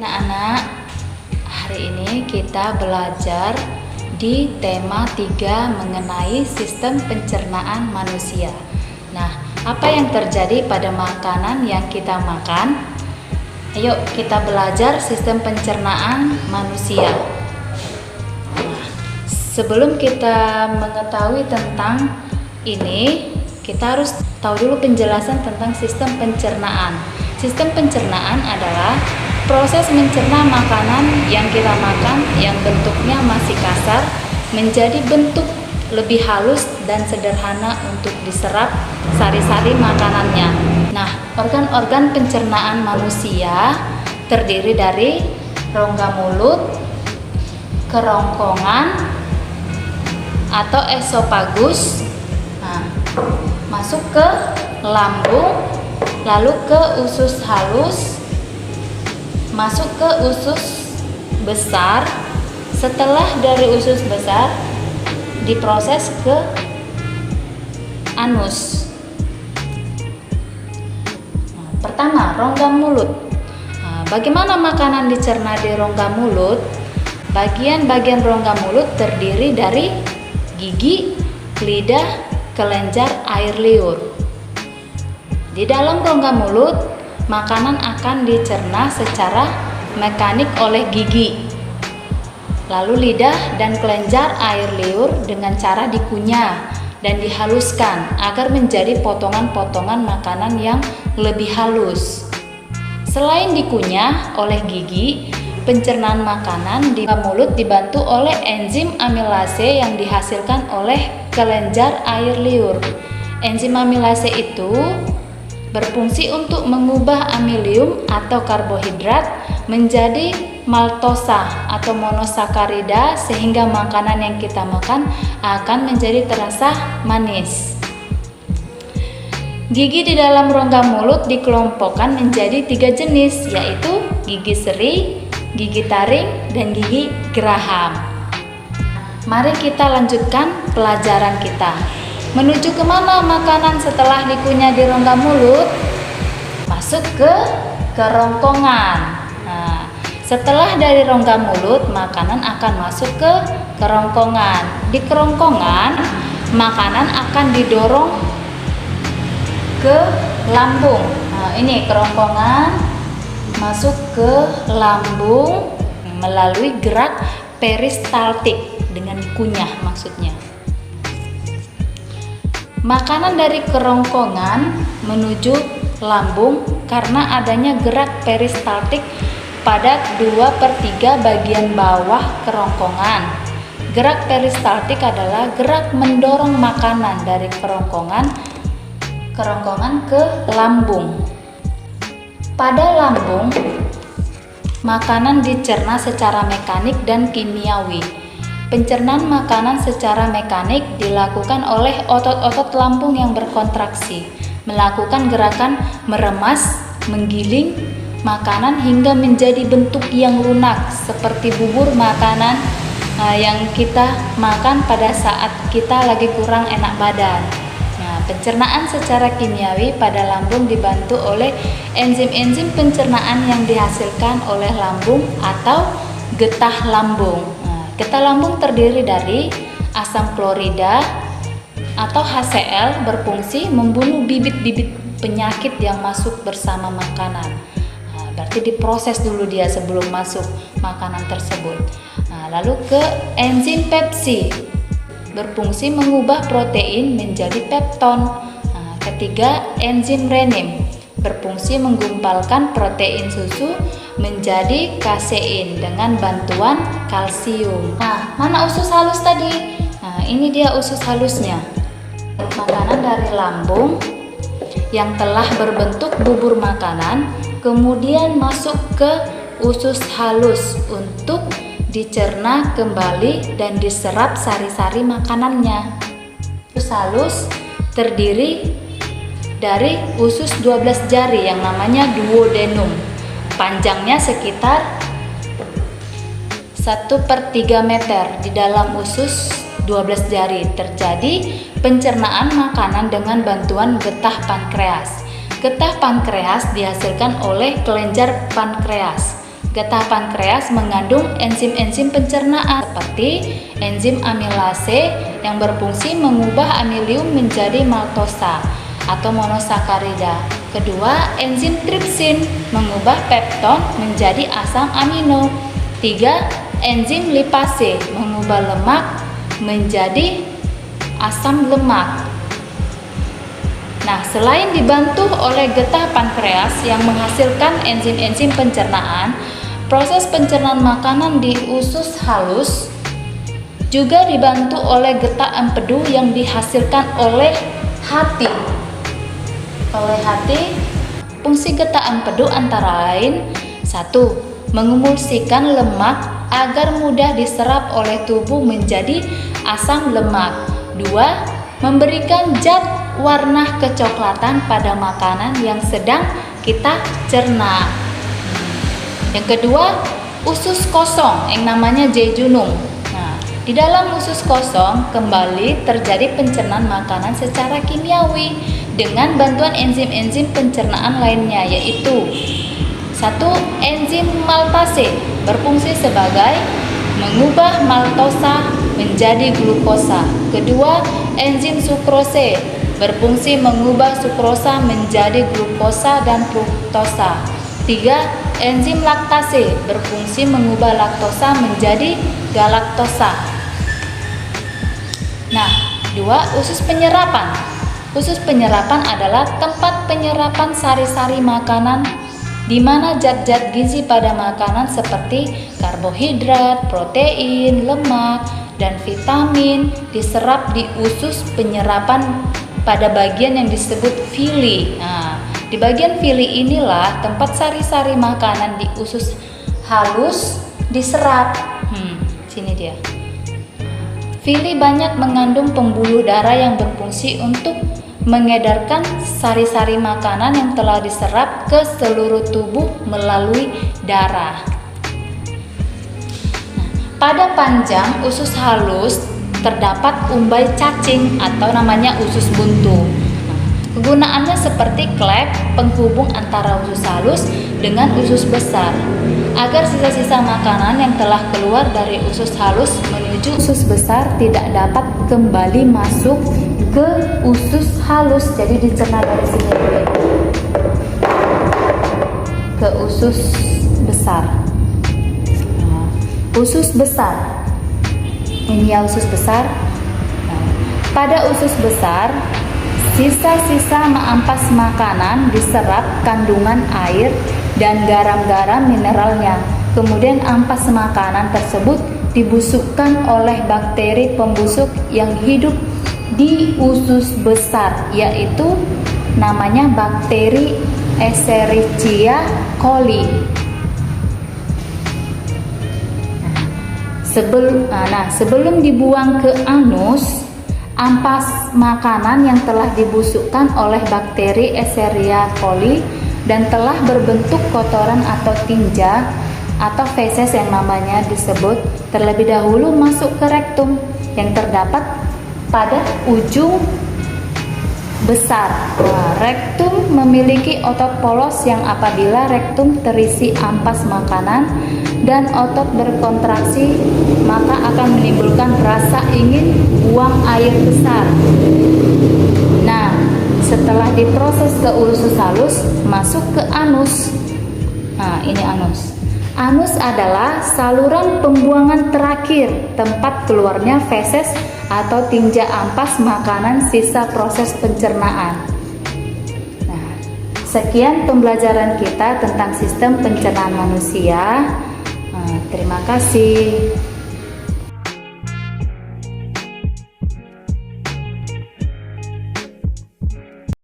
Anak-anak, hari ini kita belajar di tema 3 mengenai sistem pencernaan manusia. Nah, apa yang terjadi pada makanan yang kita makan? Ayo kita belajar sistem pencernaan manusia. Nah, sebelum kita mengetahui tentang ini, kita harus tahu dulu penjelasan tentang sistem pencernaan. Sistem pencernaan adalah proses mencerna makanan yang kita makan yang bentuknya masih kasar menjadi bentuk lebih halus dan sederhana untuk diserap sari-sari makanannya. Nah, organ-organ pencernaan manusia terdiri dari rongga mulut, kerongkongan atau esofagus, masuk ke lambung, lalu ke usus halus, masuk ke usus besar. Setelah dari usus besar diproses ke anus. Pertama, rongga mulut. Bagaimana makanan dicerna di rongga mulut? Bagian-bagian rongga mulut terdiri dari gigi, lidah, kelenjar, air liur. Di dalam rongga mulut, makanan akan dicerna secara mekanik oleh gigi, lalu lidah dan kelenjar air liur dengan cara dikunyah dan dihaluskan agar menjadi potongan-potongan makanan yang lebih halus. Selain dikunyah oleh gigi, pencernaan makanan di mulut dibantu oleh enzim amilase yang dihasilkan oleh kelenjar air liur. Enzim amilase itu berfungsi untuk mengubah amilium atau karbohidrat menjadi maltosa atau monosakarida sehingga makanan yang kita makan akan menjadi terasa manis. Gigi di dalam rongga mulut dikelompokkan menjadi 3 jenis, yaitu gigi seri, gigi taring, dan gigi geraham. Mari kita lanjutkan pelajaran kita. Menuju kemana makanan setelah dikunyah di rongga mulut? Masuk ke kerongkongan. Nah, setelah dari rongga mulut, makanan akan masuk ke kerongkongan. Di kerongkongan, makanan akan didorong ke lambung. Nah, ini kerongkongan masuk ke lambung melalui gerak peristaltik dengan dikunyah maksudnya. Makanan dari kerongkongan menuju lambung karena adanya gerak peristaltik pada 2/3 bagian bawah kerongkongan. Gerak peristaltik adalah gerak mendorong makanan dari kerongkongan ke lambung. Pada lambung, makanan dicerna secara mekanik dan kimiawi. Pencernaan makanan secara mekanik dilakukan oleh otot-otot lambung yang berkontraksi, melakukan gerakan meremas, menggiling makanan hingga menjadi bentuk yang lunak seperti bubur makanan yang kita makan pada saat kita lagi kurang enak badan. Nah, pencernaan secara kimiawi pada lambung dibantu oleh enzim-enzim pencernaan yang dihasilkan oleh lambung atau getah lambung. Getah lambung terdiri dari asam klorida atau HCl berfungsi membunuh bibit-bibit penyakit yang masuk bersama makanan. Berarti diproses dulu dia sebelum masuk makanan tersebut. Lalu ke enzim pepsi berfungsi mengubah protein menjadi pepton. Ketiga, enzim renin berfungsi menggumpalkan protein susu menjadi kasein dengan bantuan kalsium. Nah, mana usus halus tadi? Nah, ini dia usus halusnya. Makanan dari lambung yang telah berbentuk bubur makanan kemudian masuk ke usus halus untuk dicerna kembali dan diserap sari-sari makanannya. Usus halus terdiri dari usus 12 jari yang namanya duodenum. Panjangnya sekitar 1/3 meter. Di dalam usus 12 jari terjadi pencernaan makanan dengan bantuan getah pankreas. Getah pankreas dihasilkan oleh kelenjar pankreas. Getah pankreas mengandung enzim-enzim pencernaan seperti enzim amilase yang berfungsi mengubah amilium menjadi maltosa atau monosakarida. Kedua, enzim tripsin mengubah pepton menjadi asam amino. 3, enzim lipase mengubah lemak menjadi asam lemak. Nah, selain dibantu oleh getah pankreas yang menghasilkan enzim-enzim pencernaan, proses pencernaan makanan di usus halus juga dibantu oleh getah empedu yang dihasilkan oleh hati. Fungsi getah empedu antara lain: 1. Mengemulsikan lemak agar mudah diserap oleh tubuh menjadi asam lemak. 2. Memberikan zat warna kecoklatan pada makanan yang sedang kita cerna. Yang kedua, usus kosong yang namanya jejunum. Nah, di dalam usus kosong kembali terjadi pencernaan makanan secara kimiawi dengan bantuan enzim-enzim pencernaan lainnya, yaitu 1. Enzim maltase berfungsi sebagai mengubah maltosa menjadi glukosa. Kedua, enzim sukrose berfungsi mengubah sukrosa menjadi glukosa dan fruktosa. 3. Enzim laktase berfungsi mengubah laktosa menjadi galaktosa. Nah, 2. Usus penyerapan. Usus penyerapan adalah tempat penyerapan sari-sari makanan di mana zat-zat gizi pada makanan seperti karbohidrat, protein, lemak, dan vitamin diserap di usus penyerapan pada bagian yang disebut villi. Nah, di bagian villi inilah tempat sari-sari makanan di usus halus diserap. Sini dia. Villi banyak mengandung pembuluh darah yang berfungsi untuk mengedarkan sari-sari makanan yang telah diserap ke seluruh tubuh melalui darah. Pada panjang usus halus terdapat umbai cacing atau namanya usus buntu. Kegunaannya seperti klep penghubung antara usus halus dengan usus besar agar sisa-sisa makanan yang telah keluar dari usus halus menuju usus besar tidak dapat kembali masuk ke usus halus. Jadi dicerna dari sini ke usus besar. Usus besar. Ini ya usus besar. Pada usus besar, sisa-sisa ampas makanan diserap kandungan air dan garam-garam mineralnya. Kemudian ampas makanan tersebut dibusukkan oleh bakteri pembusuk yang hidup di usus besar, yaitu namanya bakteri Escherichia coli. Sebelum dibuang ke anus, ampas makanan yang telah dibusukkan oleh bakteri Escherichia coli dan telah berbentuk kotoran atau tinja atau feses yang namanya disebut terlebih dahulu masuk ke rektum yang terdapat pada ujung besar. Rektum memiliki otot polos yang apabila rektum terisi ampas makanan dan otot berkontraksi maka akan menimbulkan rasa ingin buang air besar. Nah, setelah diproses ke usus halus masuk ke anus. Nah, ini anus. Anus adalah saluran pembuangan terakhir, tempat keluarnya feses atau tinja ampas makanan sisa proses pencernaan. Nah, sekian pembelajaran kita tentang sistem pencernaan manusia. Terima kasih.